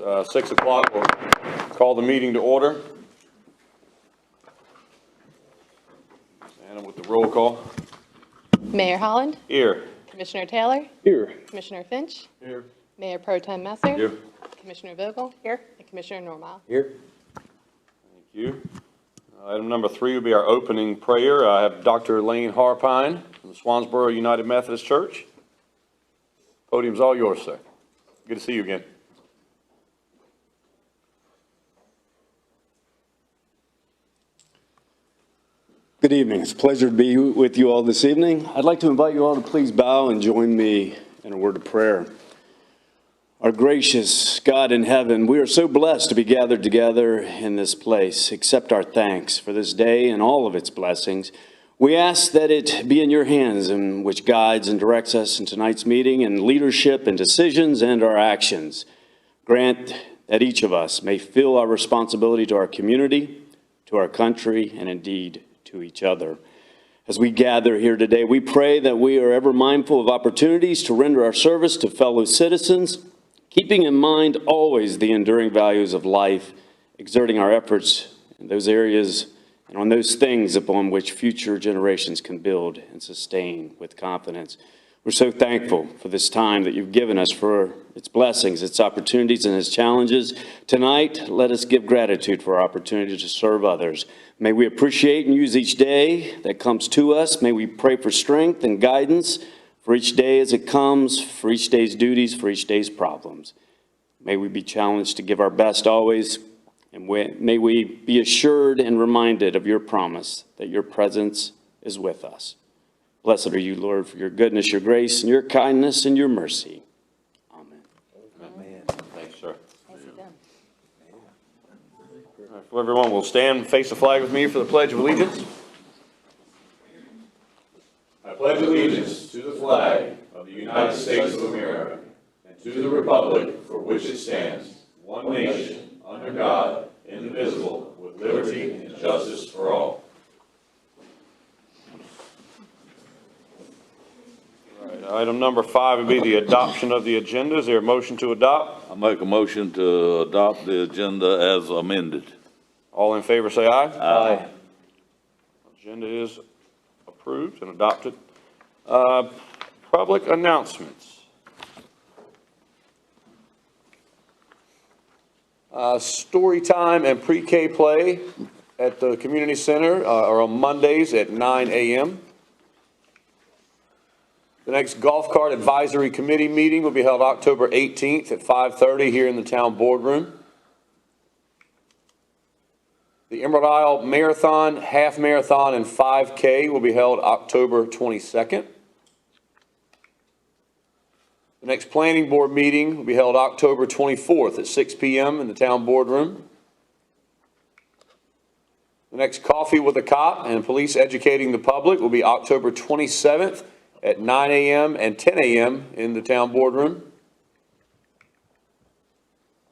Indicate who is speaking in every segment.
Speaker 1: It's 6 o'clock. We'll call the meeting to order. And with the roll call.
Speaker 2: Mayor Holland.
Speaker 1: Here.
Speaker 2: Commissioner Taylor.
Speaker 1: Here.
Speaker 2: Commissioner Finch.
Speaker 1: Here.
Speaker 2: Mayor Pro Tem Messer.
Speaker 1: Here.
Speaker 2: Commissioner Vogel. Here. And Commissioner Normile.
Speaker 1: Here. Thank you. Item number 3 will be our opening prayer. I have Dr. Lane Harpine from the Swansboro United Methodist Church. Podium's all yours, sir. Good to see you again.
Speaker 3: Good evening. It's a pleasure to be with you all this evening. I'd like to invite you all to please bow and join me in a word of prayer. Our gracious God in heaven, we are so blessed to be gathered together in this place. Accept our thanks for this day and all of its blessings. We ask that it be in your hands, and which guides and directs us in tonight's meeting and leadership and decisions and our actions. Grant that each of us may feel our responsibility to our community, to our country, and indeed to each other. As we gather here today, we pray that we are ever mindful of opportunities to render our service to fellow citizens, keeping in mind always the enduring values of life, exerting our efforts in those areas and on those things upon which future generations can build and sustain with confidence. We're so thankful for this time that you've given us, for its blessings, its opportunities, and its challenges. Tonight, let us give gratitude for our opportunity to serve others. May we appreciate and use each day that comes to us. May we pray for strength and guidance for each day as it comes, for each day's duties, for each day's problems. May we be challenged to give our best always, and may we be assured and reminded of your promise that your presence is with us. Blessed are you, Lord, for your goodness, your grace, and your kindness, and your mercy. Amen.
Speaker 1: Amen. Thanks, sir. All right, so everyone will stand and face the flag with me for the Pledge of Allegiance. I pledge allegiance to the flag of the United States of America and to the republic for which it stands, one nation, under God, indivisible, with liberty and justice for all. All right, item number 5 would be the adoption of the agenda. Is there a motion to adopt?
Speaker 4: I make a motion to adopt the agenda as amended.
Speaker 1: All in favor say aye.
Speaker 4: Aye.
Speaker 1: Agenda is approved and adopted. Public announcements. Story time and pre-K play at the community center are on Mondays at 9 a.m. The next golf cart advisory committee meeting will be held October 18th at 5:30 here in the town boardroom. The Emerald Isle Marathon, Half Marathon, and 5K will be held October 22nd. The next planning board meeting will be held October 24th at 6 p.m. in the town boardroom. The next Coffee with a Cop and Police Educating the Public will be October 27th at 9 a.m. and 10 a.m. in the town boardroom.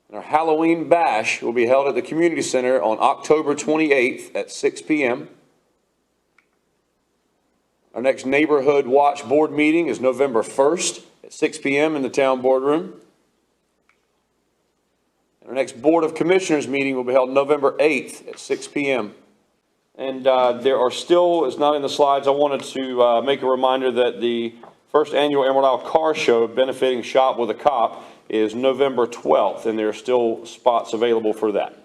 Speaker 1: And our Halloween Bash will be held at the community center on October 28th at 6 p.m. Our next Neighborhood Watch Board meeting is November 1st at 6 p.m. in the town boardroom. And our next Board of Commissioners meeting will be held November 8th at 6 p.m. And there are still, it's not in the slides, I wanted to make a reminder that the first annual Emerald Isle Car Show benefiting Shop with a Cop is November 12th, and there are still spots available for that.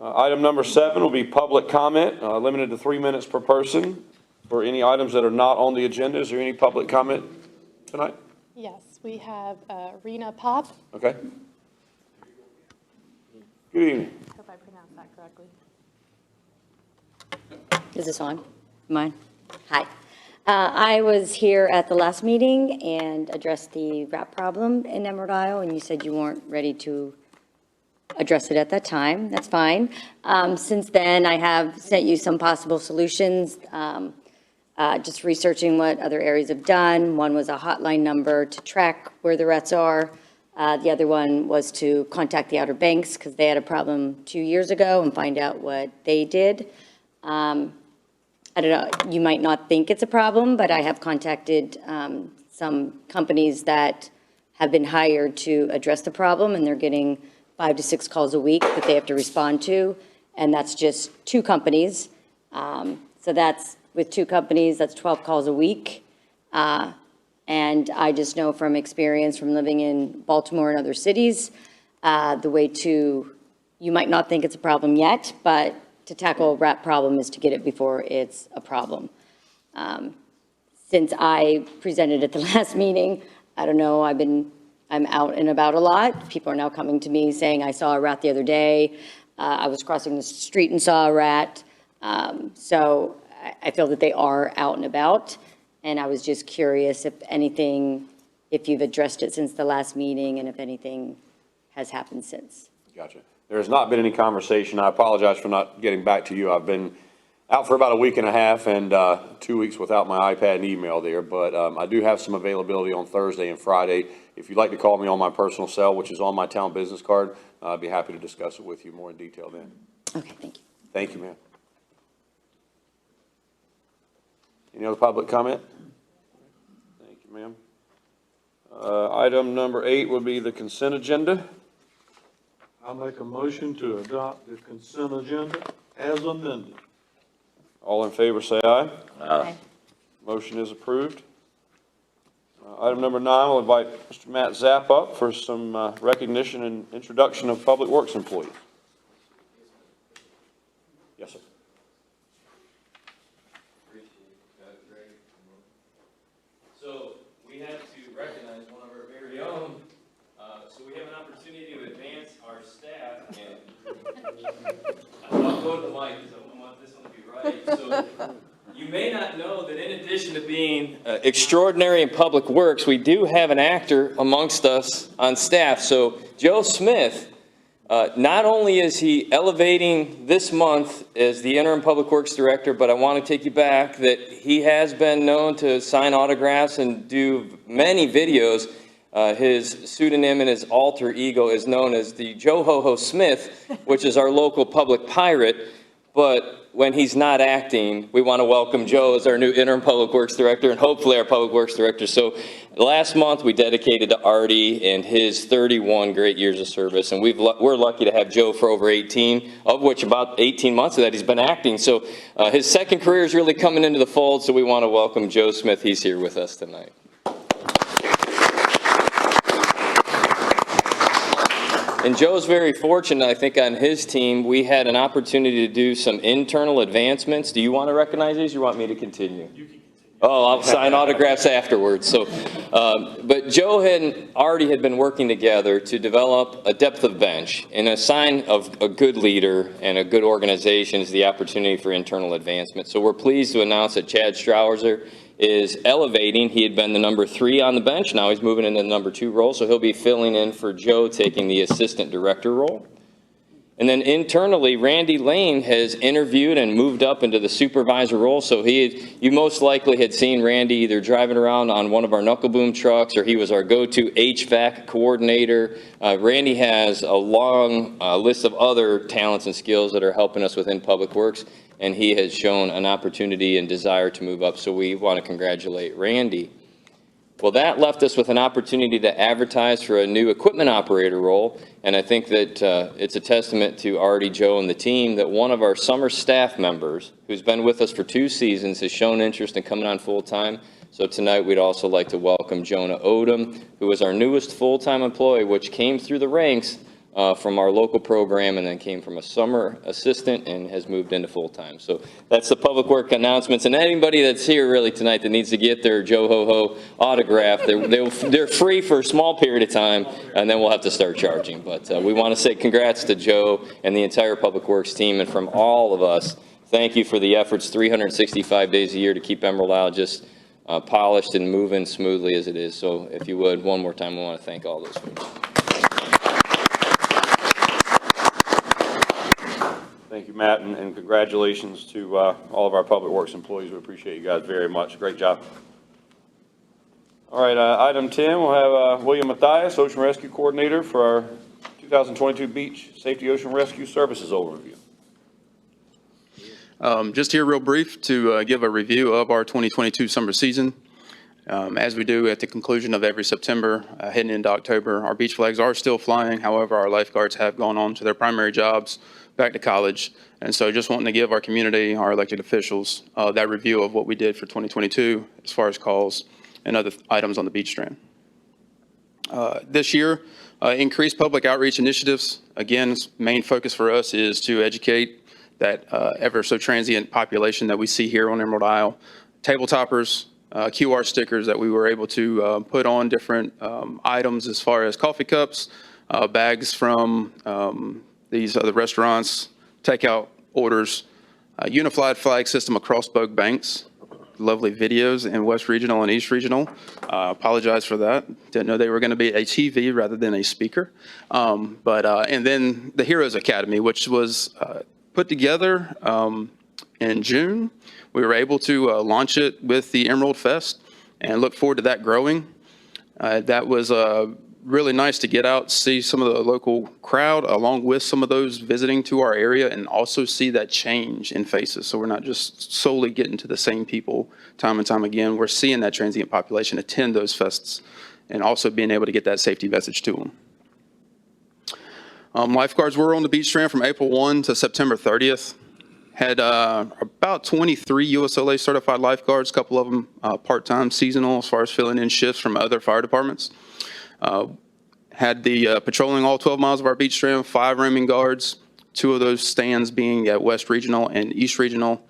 Speaker 1: Item number 7 will be public comment, limited to 3 minutes per person for any items that are not on the agenda. Is there any public comment tonight?
Speaker 2: Yes, we have Rena Pop.
Speaker 1: Okay. Good evening.
Speaker 2: Hope I pronounced that correctly.
Speaker 5: Is this on? Mine? Hi. I was here at the last meeting and addressed the rat problem in Emerald Isle, and you said you weren't ready to address it at that time. That's fine. Since then, I have sent you some possible solutions, just researching what other areas have done. One was a hotline number to track where the rats are. The other one was to contact the Outer Banks because they had a problem 2 years ago and find out what they did. I don't know, you might not think it's a problem, but I have contacted some companies that have been hired to address the problem, and they're getting 5 to 6 calls a week that they have to respond to, and that's just 2 companies. So that's, with 2 companies, that's 12 calls a week. And I just know from experience from living in Baltimore and other cities, the way to, you might not think it's a problem yet, but to tackle a rat problem is to get it before it's a problem. Since I presented at the last meeting, I don't know, I'm out and about a lot. People are now coming to me saying, I saw a rat the other day. I was crossing the street and saw a rat. So I feel that they are out and about. And I was just curious if anything, if you've addressed it since the last meeting and if anything has happened since.
Speaker 1: Gotcha. There has not been any conversation. I apologize for not getting back to you. I've been out for about a week and a half and 2 weeks without my iPad and email there, but I do have some availability on Thursday and Friday. If you'd like to call me on my personal cell, which is on my town business card, I'd be happy to discuss it with you more in detail then.
Speaker 5: Okay, thank you.
Speaker 1: Thank you, ma'am. Any other public comment? Thank you, ma'am. Item number 8 would be the consent agenda.
Speaker 6: I'll make a motion to adopt the consent agenda as amended.
Speaker 1: All in favor, say aye.
Speaker 5: Okay.
Speaker 1: Motion is approved. Item number 9, we'll invite Mr. Matt Zapp up for some recognition and introduction of Public Works employees. Yes, sir.
Speaker 7: So we have to recognize one of our very own. So we have an opportunity to advance our staff, and I'll go to the mic because I want this one to be right. So you may not know that in addition to being extraordinary in public works, we do have an actor amongst us on staff. So Joe Smith, not only is he elevating this month as the interim public works director, but I want to take you back that he has been known to sign autographs and do many videos. His pseudonym and his alter ego is known as the Joe Ho Ho Smith, which is our local public pirate. But when he's not acting, we want to welcome Joe as our new interim public works director and hopefully our public works director. So last month we dedicated to Artie and his 31 great years of service. And we're lucky to have Joe for over 18, of which about 18 months of that he's been acting. So his second career is really coming into the fold. So we want to welcome Joe Smith. He's here with us tonight. And Joe's very fortunate, I think, on his team. We had an opportunity to do some internal advancements. Do you want to recognize these, or you want me to continue? You can continue. Oh, I'll sign autographs afterwards. So, but Joe and Artie had been working together to develop a depth of bench. And a sign of a good leader and a good organization is the opportunity for internal advancement. So we're pleased to announce that Chad Strauser is elevating. He had been the number 3 on the bench. Now he's moving into the number 2 role, so he'll be filling in for Joe, taking the assistant director role. And then internally, Randy Lane has interviewed and moved up into the supervisor role. So you most likely had seen Randy either driving around on one of our knuckle boom trucks, or he was our go-to HVAC coordinator. Randy has a long list of other talents and skills that are helping us within Public Works, and he has shown an opportunity and desire to move up. So we want to congratulate Randy. Well, that left us with an opportunity to advertise for a new equipment operator role, and I think that it's a testament to Artie, Joe, and the team that one of our summer staff members, who's been with us for 2 seasons, has shown interest in coming on full-time. So tonight we'd also like to welcome Jonah Odom, who is our newest full-time employee, which came through the ranks from our local program and then came from a summer assistant and has moved into full-time. So that's the public work announcements. And anybody that's here really tonight that needs to get their Joe Ho Ho autograph, they're free for a small period of time, and then we'll have to start charging. But we want to say congrats to Joe and the entire Public Works team, and from all of us, thank you for the efforts 365 days a year to keep Emerald Isle just polished and moving smoothly as it is. So if you would, one more time, I want to thank all those folks.
Speaker 1: Thank you, Matt, and congratulations to all of our Public Works employees. We appreciate you guys very much. Great job. All right, item 10, we'll have William Mathias, Ocean Rescue Coordinator, for our 2022 Beach Safety Ocean Rescue Services overview.
Speaker 8: Just here real brief to give a review of our 2022 summer season. As we do at the conclusion of every September, heading into October, our beach flags are still flying. However, our lifeguards have gone on to their primary jobs, back to college. And so just wanting to give our community, our elected officials, that review of what we did for 2022 as far as calls and other items on the beach strand. This year, increased public outreach initiatives. Again, main focus for us is to educate that ever so transient population that we see here on Emerald Isle. Table toppers, QR stickers that we were able to put on different items as far as coffee cups, bags from these other restaurants, takeout orders, unified flag system across both banks. Lovely videos in West Regional and East Regional. Apologize for that. Didn't know they were going to be a TV rather than a speaker. And then the Heroes Academy, which was put together in June. We were able to launch it with the Emerald Fest and look forward to that growing. That was really nice to get out, see some of the local crowd along with some of those visiting to our area and also see that change in faces. So we're not just solely getting to the same people time and time again. We're seeing that transient population attend those fests and also being able to get that safety message to them. Lifeguards were on the beach strand from April 1 to September 30th. Had about 23 USLA certified lifeguards, a couple of them part-time seasonal as far as filling in shifts from other fire departments. Had the patrolling all 12 miles of our beach strand, 5 roaming guards, 2 of those stands being at West Regional and East Regional.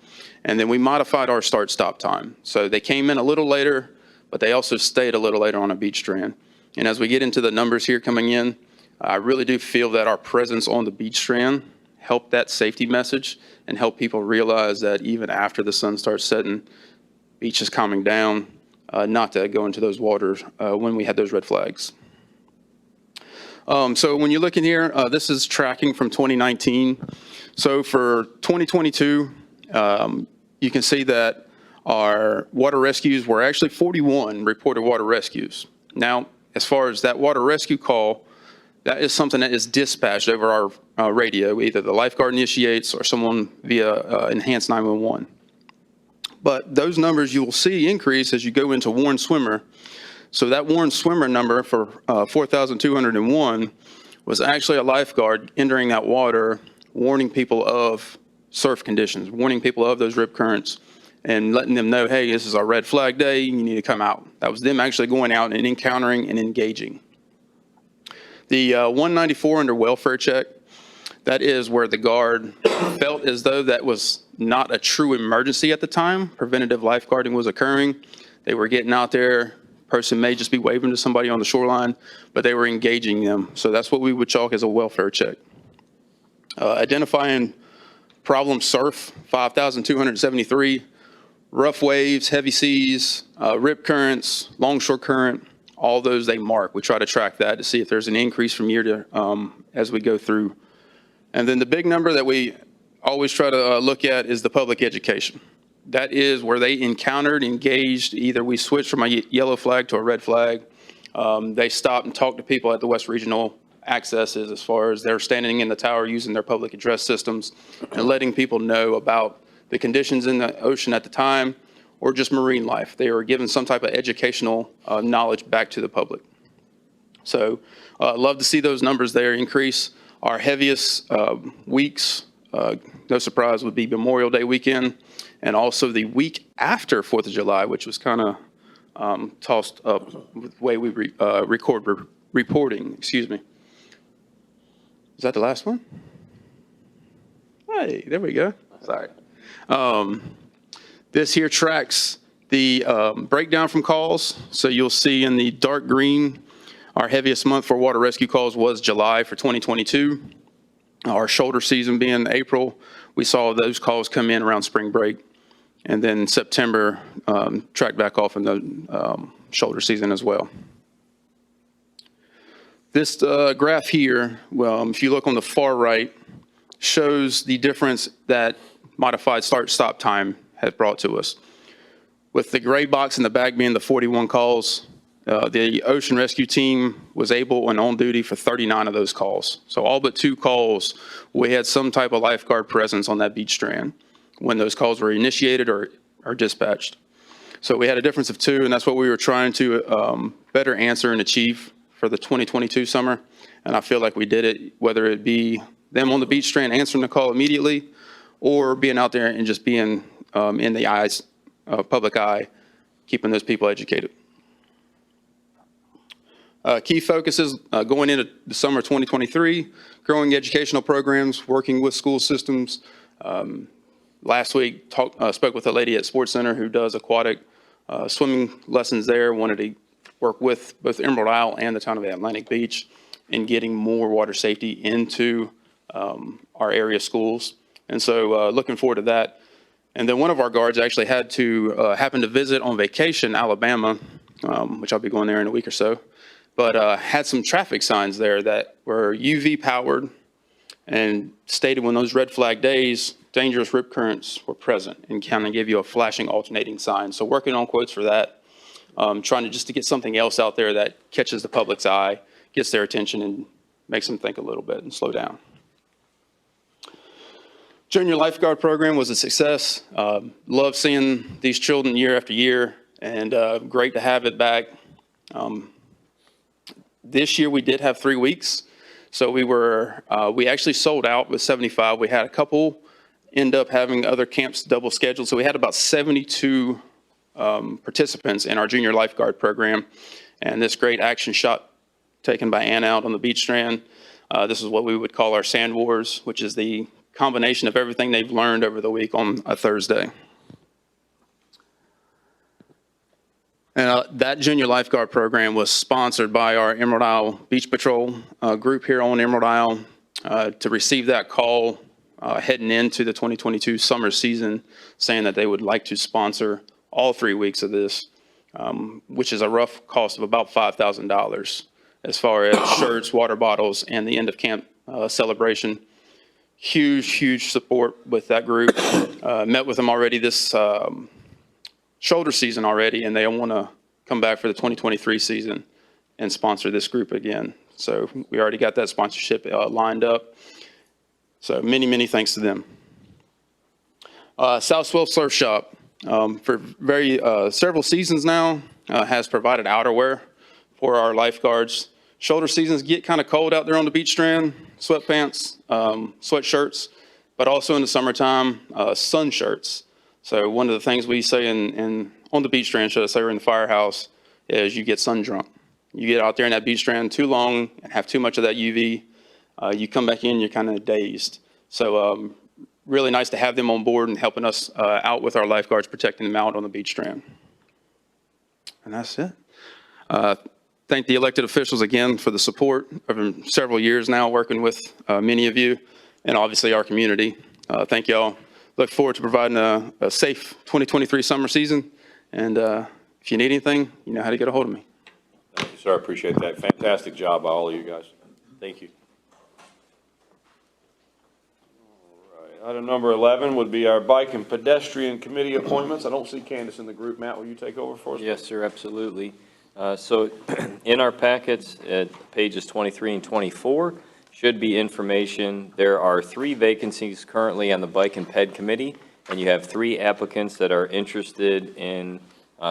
Speaker 8: And then we modified our start-stop time. So they came in a little later, but they also stayed a little later on a beach strand. And as we get into the numbers here coming in, I really do feel that our presence on the beach strand helped that safety message and help people realize that even after the sun starts setting, beach is calming down, not to go into those waters when we had those red flags. So when you look in here, this is tracking from 2019. So for 2022, you can see that our water rescues were actually 41 reported water rescues. Now, as far as that water rescue call, that is something that is dispatched over our radio. Either the lifeguard initiates or someone via enhanced 911. But those numbers you will see increase as you go into warned swimmer. So that warned swimmer number for 4,201 was actually a lifeguard entering that water, warning people of surf conditions, warning people of those rip currents, and letting them know, hey, this is our red flag day, you need to come out. That was them actually going out and encountering and engaging. The 194 under welfare check, that is where the guard felt as though that was not a true emergency at the time. Preventative lifeguarding was occurring. They were getting out there. Person may just be waving to somebody on the shoreline, but they were engaging them. So that's what we would chalk as a welfare check. Identifying problem surf, 5,273. Rough waves, heavy seas, rip currents, longshore current, all those they mark. We try to track that to see if there's an increase from year to as we go through. And then the big number that we always try to look at is the public education. That is where they encountered, engaged, either we switched from a yellow flag to a red flag. They stopped and talked to people at the West Regional accesses as far as they're standing in the tower using their public address systems and letting people know about the conditions in the ocean at the time or just marine life. They were given some type of educational knowledge back to the public. So love to see those numbers there increase. Our heaviest weeks, no surprise, would be Memorial Day weekend and also the week after 4th of July, which was kind of tossed up with the way we reporting, excuse me. Is that the last one? Hey, there we go. Sorry. This here tracks the breakdown from calls. So you'll see in the dark green, our heaviest month for water rescue calls was July for 2022. Our shoulder season being April, we saw those calls come in around spring break. And then September tracked back off in the shoulder season as well. This graph here, well, if you look on the far right, shows the difference that modified start-stop time has brought to us. With the gray box in the back being the 41 calls, the ocean rescue team was able and on duty for 39 of those calls. So all but 2 calls, we had some type of lifeguard presence on that beach strand when those calls were initiated or dispatched. So we had a difference of 2, and that's what we were trying to better answer and achieve for the 2022 summer. And I feel like we did it, whether it be them on the beach strand answering the call immediately, or being out there and just being in the eyes, public eye, keeping those people educated. Key focuses going into the summer 2023, growing educational programs, working with school systems. Last week, spoke with a lady at Sports Center who does aquatic swimming lessons there, wanted to work with both Emerald Isle and the town of Atlantic Beach in getting more water safety into our area schools. And so looking forward to that. And then one of our guards actually had to happen to visit on vacation, Alabama, which I'll be going there in a week or so, but had some traffic signs there that were UV powered and stated when those red flag days, dangerous rip currents were present, and kind of give you a flashing alternating sign. So working on quotes for that, trying to just to get something else out there that catches the public's eye, gets their attention, and makes them think a little bit and slow down. Junior lifeguard program was a success. Love seeing these children year after year, and great to have it back. This year we did have 3 weeks, so we actually sold out with 75. We had a couple end up having other camps double scheduled, so we had about 72 participants in our junior lifeguard program, and this great action shot taken by Ann out on the beach strand. This is what we would call our sand wars, which is the combination of everything they've learned over the week on a Thursday. And that junior lifeguard program was sponsored by our Emerald Isle Beach Patrol group here on Emerald Isle to receive that call heading into the 2022 summer season, saying that they would like to sponsor all 3 weeks of this, which is a rough cost of about $5,000 as far as shirts, water bottles, and the end of camp celebration. Huge support with that group. Met with them already this shoulder season already, and they want to come back for the 2023 season and sponsor this group again. So we already got that sponsorship lined up. So many thanks to them. South Swell Surf Shop, for several seasons now, has provided outerwear for our lifeguards. Shoulder seasons get kind of cold out there on the beach strand, sweatpants, sweatshirts, but also in the summertime, sun shirts. So one of the things we say on the beach strand, should I say, or in the firehouse, is you get sun drunk. You get out there in that beach strand too long and have too much of that UV, you come back in, you're kind of dazed. So really nice to have them on board and helping us out with our lifeguards, protecting them out on the beach strand. And that's it. Thank the elected officials again for the support over several years now, working with many of you, and obviously our community. Thank y'all. Look forward to providing a safe 2023 summer season. And if you need anything, you know how to get a hold of me.
Speaker 1: Thank you, sir. I appreciate that. Fantastic job by all of you guys. Thank you. All right. Item number 11 would be our Bike and Pedestrian Committee appointments. I don't see Candace in the group. Matt, will you take over for us?
Speaker 7: Yes, sir, absolutely. So in our packets at pages 23 and 24 should be information. There are 3 vacancies currently on the Bike and Ped Committee, and you have 3 applicants that are interested in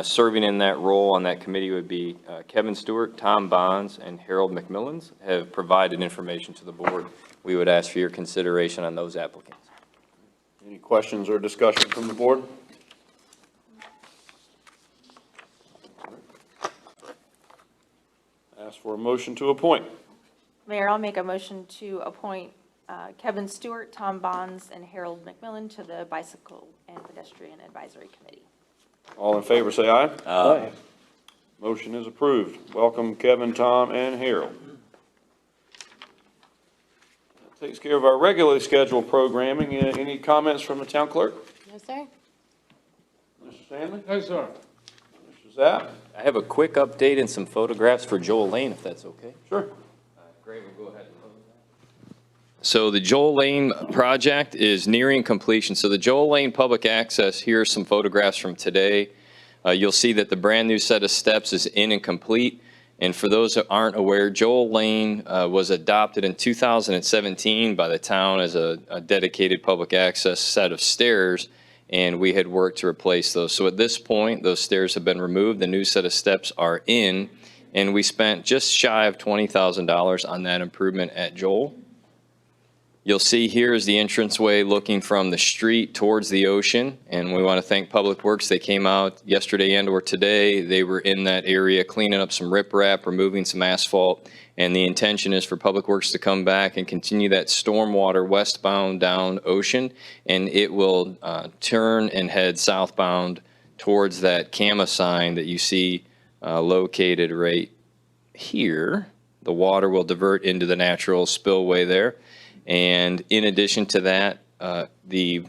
Speaker 7: serving in that role on that committee. Would be Kevin Stewart, Tom Bonds, and Harold McMillans have provided information to the board. We would ask for your consideration on those applicants.
Speaker 1: Any questions or discussion from the board? Ask for a motion to appoint.
Speaker 9: Mayor, I'll make a motion to appoint Kevin Stewart, Tom Bonds, and Harold McMillan to the Bicycle and Pedestrian Advisory Committee.
Speaker 1: All in favor, say aye. Aye. Motion is approved. Welcome, Kevin, Tom, and Harold. That takes care of our regularly scheduled programming. Any comments from the town clerk?
Speaker 2: No, sir.
Speaker 1: Mr. Stanley?
Speaker 6: Hey, sir.
Speaker 1: Mr. Zapp?
Speaker 7: I have a quick update and some photographs for Joel Lane, if that's okay.
Speaker 1: Sure.
Speaker 7: Great, we'll go ahead and close that. So the Joel Lane project is nearing completion. So the Joel Lane public access, here are some photographs from today. You'll see that the brand new set of steps is in and complete. And for those that aren't aware, Joel Lane was adopted in 2017 by the town as a dedicated public access set of stairs. and we had worked to replace those. So at this point, those stairs have been removed, the new set of steps are in, and we spent just shy of $20,000 on that improvement at Joel. You'll see here is the entranceway looking from the street towards the ocean, and we want to thank Public Works. They came out yesterday and or today. They were in that area cleaning up some riprap, removing some asphalt, and the intention is for Public Works to come back and continue that stormwater westbound down Ocean, and it will turn and head southbound towards that CAMA sign that you see located right here. The water will divert into the natural spillway there. And in addition to that, the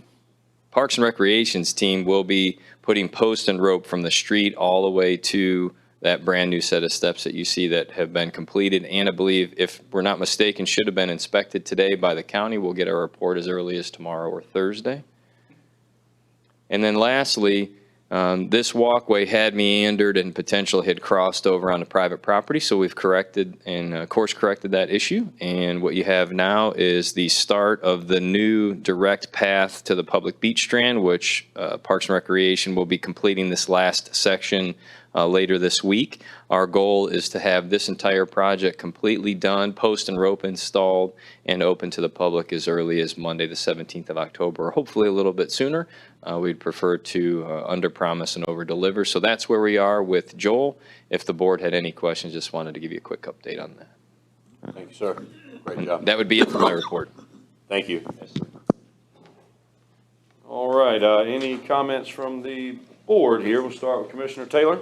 Speaker 7: Parks and Recreations team will be putting post and rope from the street all the way to that brand new set of steps that you see that have been completed. And I believe, if we're not mistaken, should have been inspected today by the county. We'll get our report as early as tomorrow or Thursday. And then lastly, this walkway had meandered and potential had crossed over onto private property, so we've corrected and course corrected that issue. And what you have now is the start of the new direct path to the public beach strand, which Parks and Recreation will be completing this last section later this week. Our goal is to have this entire project completely done, post and rope installed, and open to the public as early as Monday, the 17th of October, or hopefully a little bit sooner. We'd prefer to under-promise and over-deliver. So that's where we are with Joel. If the board had any questions, just wanted to give you a quick update on that.
Speaker 1: Thank you, sir. Great job.
Speaker 7: That would be it for my report.
Speaker 1: Thank you. All right, any comments from the board here? We'll start with Commissioner Taylor.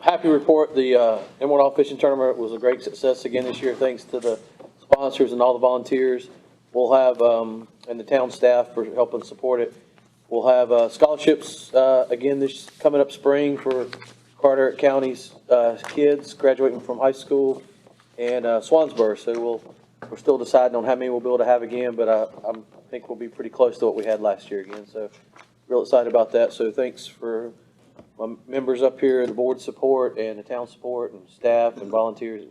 Speaker 10: Happy to report the Emerald Isle Fishing Tournament was a great success again this year, thanks to the sponsors and all the volunteers. We'll have, and the town staff for helping support it. We'll have scholarships again this coming up spring for Carteret County's kids graduating from high school and Swansboro. So we're still deciding on how many we'll be able to have again, but I think we'll be pretty close to what we had last year again. So real excited about that. So thanks for my members up here, the board support and the town support and staff and volunteers.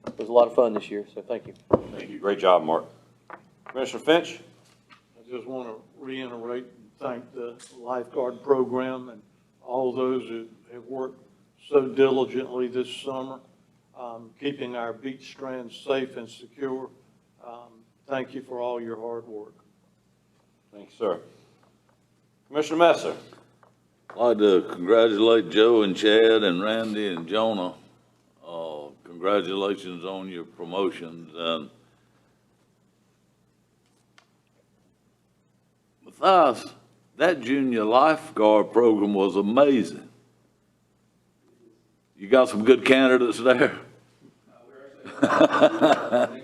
Speaker 10: It was a lot of fun this year, so thank you.
Speaker 1: Thank you. Great job, Mark. Commissioner Finch?
Speaker 6: I just want to reiterate and thank the lifeguard program and all those who have worked so diligently this summer, keeping our beach strands safe and secure. Thank you for all your hard work.
Speaker 1: Thank you, sir. Commissioner Messer?
Speaker 4: I'd like to congratulate Joe and Chad and Randy and Jonah. Congratulations on your promotions. And Matthias, that junior lifeguard program was amazing. You got some good candidates there? Did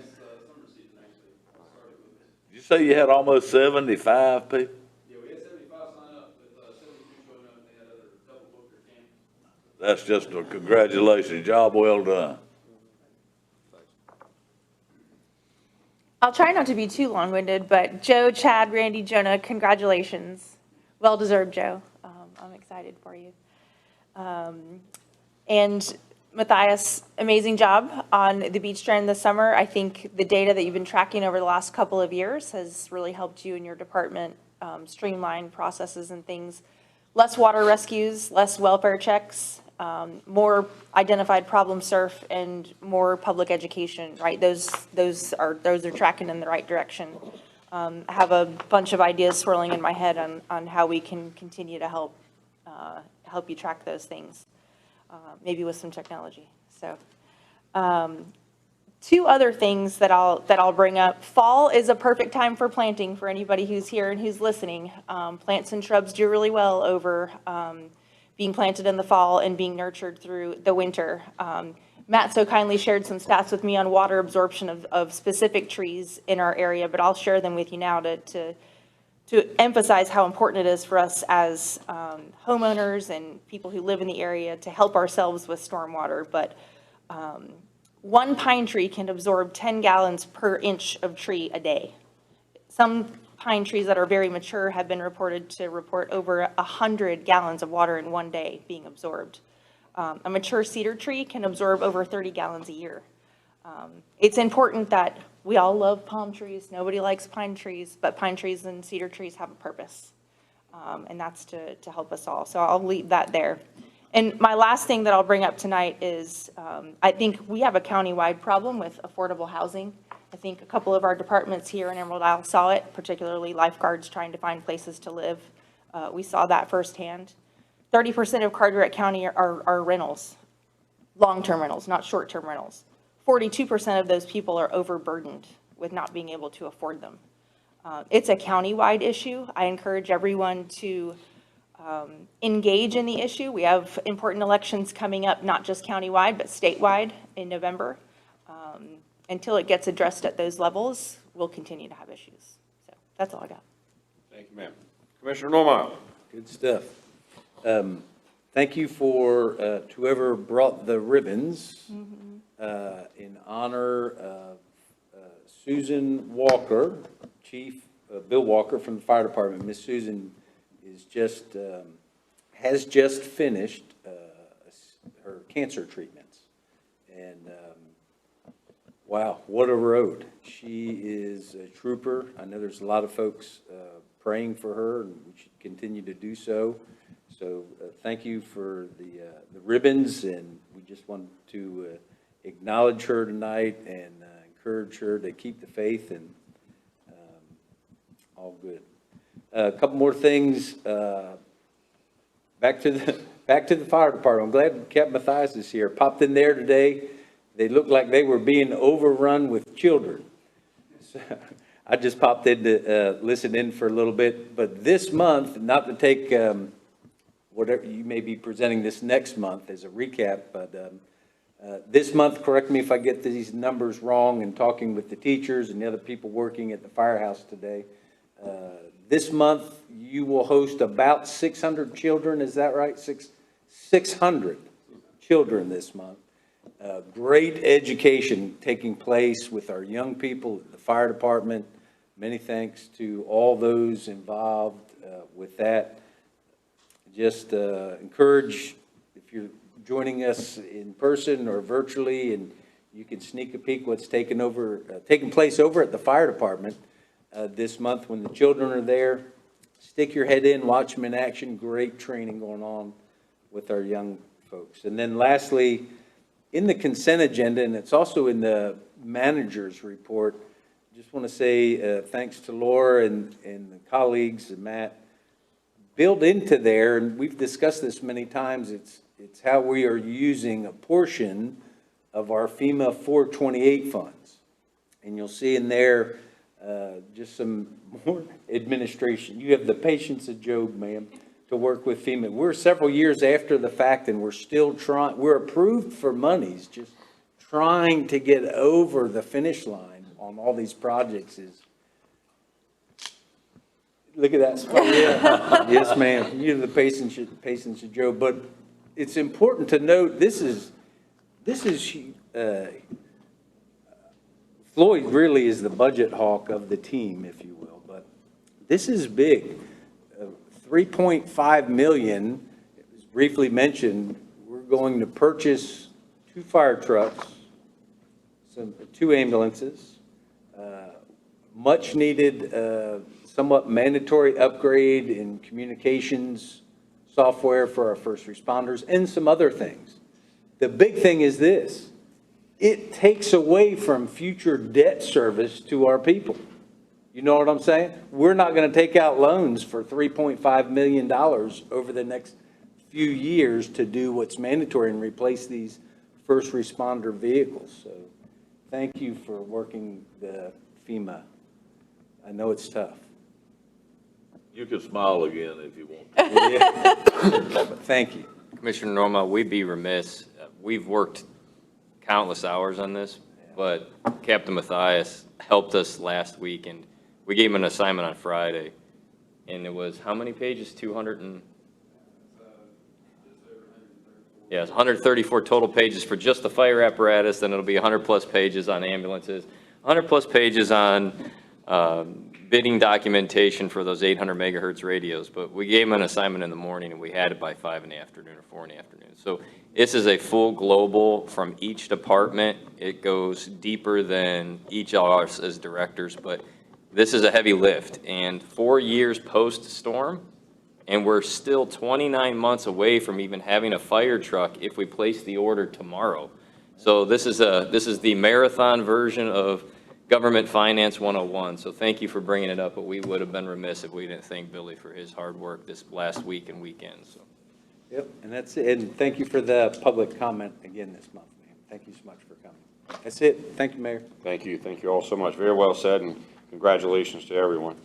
Speaker 4: you say you had almost 75 people? That's just a congratulations. Job well done.
Speaker 9: I'll try not to be too long-winded, but Joe, Chad, Randy, Jonah, congratulations. Well-deserved, Joe. I'm excited for you. And Matthias, amazing job on the beach strand this summer. I think the data that you've been tracking over the last couple of years has really helped you and your department streamline processes and things. Less water rescues, less welfare checks, more identified problem surf, and more public education, right? Those are tracking in the right direction. I have a bunch of ideas swirling in my head on how we can continue to help you track those things, maybe with some technology. So, two other things that I'll bring up. Fall is a perfect time for planting for anybody who's here and who's listening. Plants and shrubs do really well over being planted in the fall and being nurtured through the winter. Matt so kindly shared some stats with me on water absorption of specific trees in our area, but I'll share them with you now to emphasize how important it is for us as homeowners and people who live in the area to help ourselves with stormwater. But one pine tree can absorb 10 gallons per inch of tree a day. Some pine trees that are very mature have been reported to report over 100 gallons of water in one day being absorbed. A mature cedar tree can absorb over 30 gallons a year. It's important that we all love palm trees. Nobody likes pine trees, but pine trees and cedar trees have a purpose. And that's to help us all. So I'll leave that there. And my last thing that I'll bring up tonight is, I think we have a countywide problem with affordable housing. I think a couple of our departments here in Emerald Isle saw it, particularly lifeguards trying to find places to live. We saw that firsthand. 30% of Carteret County are rentals, long-term rentals, not short-term rentals. 42% of those people are overburdened with not being able to afford them. It's a countywide issue. I encourage everyone to engage in the issue. We have important elections coming up, not just countywide, but statewide in November. Until it gets addressed at those levels, we'll continue to have issues. So that's all I got.
Speaker 1: Thank you, ma'am. Commissioner Normile.
Speaker 11: Good stuff. Thank you for to whoever brought the ribbons in honor of Susan Walker, Chief Bill Walker from the fire department. Miss Susan is has just finished her cancer treatments, and wow, what a road! She is a trooper. I know there's a lot of folks praying for her, and we should continue to do so. So thank you for the ribbons, and we just want to acknowledge her tonight and encourage her to keep the faith, and all good. A couple more things. Back to the fire department. I'm glad Captain Mathias is here. Popped in there today. They looked like they were being overrun with children. So I just popped in to listen in for a little bit. But this month, not to take whatever you may be presenting this next month as a recap, but this month, correct me if I get these numbers wrong, and talking with the teachers and the other people working at the firehouse today, this month you will host about 600 children, is that right? 600 children this month. Great education taking place with our young people at the fire department. Many thanks to all those involved with that. Just encourage, if you're joining us in person or virtually, and you can sneak a peek what's taking place over at the fire department this month when the children are there. Stick your head in, watch them in action. Great training going on with our young folks. And then lastly, in the consent agenda, and it's also in the manager's report, just want to say thanks to Laura and the colleagues and Matt. Built into there, and we've discussed this many times, it's how we are using a portion of our FEMA 428 funds. And you'll see in there just some more administration. You have the patience of Job, ma'am, to work with FEMA. We're several years after the fact, and we're still trying. We're approved for monies, just trying to get over the finish line on all these projects is. Look at that spot. Yeah. Yes, ma'am. You have the patience of Job. But it's important to note this is Floyd really is the budget hawk of the team, if you will. But this is big. 3.5 million, it was briefly mentioned, we're going to purchase 2 fire trucks, 2 ambulances, much needed, somewhat mandatory upgrade in communications software for our first responders, and some other things. The big thing is this: it takes away from future debt service to our people. You know what I'm saying? We're not going to take out loans for $3.5 million over the next few years to do what's mandatory and replace these first responder vehicles. So thank you for working the FEMA. I know it's tough.
Speaker 4: You can smile again if you want.
Speaker 11: Yeah. Thank you.
Speaker 7: Commissioner Norma, we'd be remiss. We've worked countless hours on this, but Captain Mathias helped us last week, and we gave him an assignment on Friday, and it was how many pages? 200 and... Yeah, it's 134 total pages for just the fire apparatus, then it'll be 100-plus pages on ambulances, 100-plus pages on bidding documentation for those 800 megahertz radios. But we gave him an assignment in the morning, and we had it by 5 in the afternoon or 4 in the afternoon. So This is a full global from each department. It goes deeper than each of us as directors, but this is a heavy lift. And 4 years post-storm, and we're still 29 months away from even having a fire truck if we place the order tomorrow. So this is the marathon version of Government Finance 101. So thank you for bringing it up, but we would have been remiss if we didn't thank Billy for his hard work this last week and weekend. So.
Speaker 11: Yep, and that's it. And thank you for the public comment again this month, man. Thank you so much for coming. That's it. Thank you, Mayor.
Speaker 1: Thank you. Thank you all so much. Very well said, and congratulations to everyone.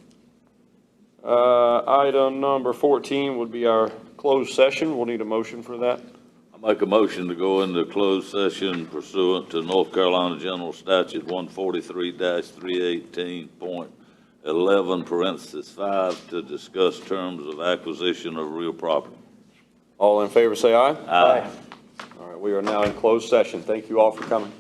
Speaker 1: Item number 14 would be our closed session. We'll need a motion for that.
Speaker 4: I make a motion to go into closed session pursuant to North Carolina General Statute 143-318.11, parentheses 5, to discuss terms of acquisition of real property.
Speaker 1: All in favor, say aye.
Speaker 4: Aye.
Speaker 1: All right, we are now in closed session. Thank you all for coming.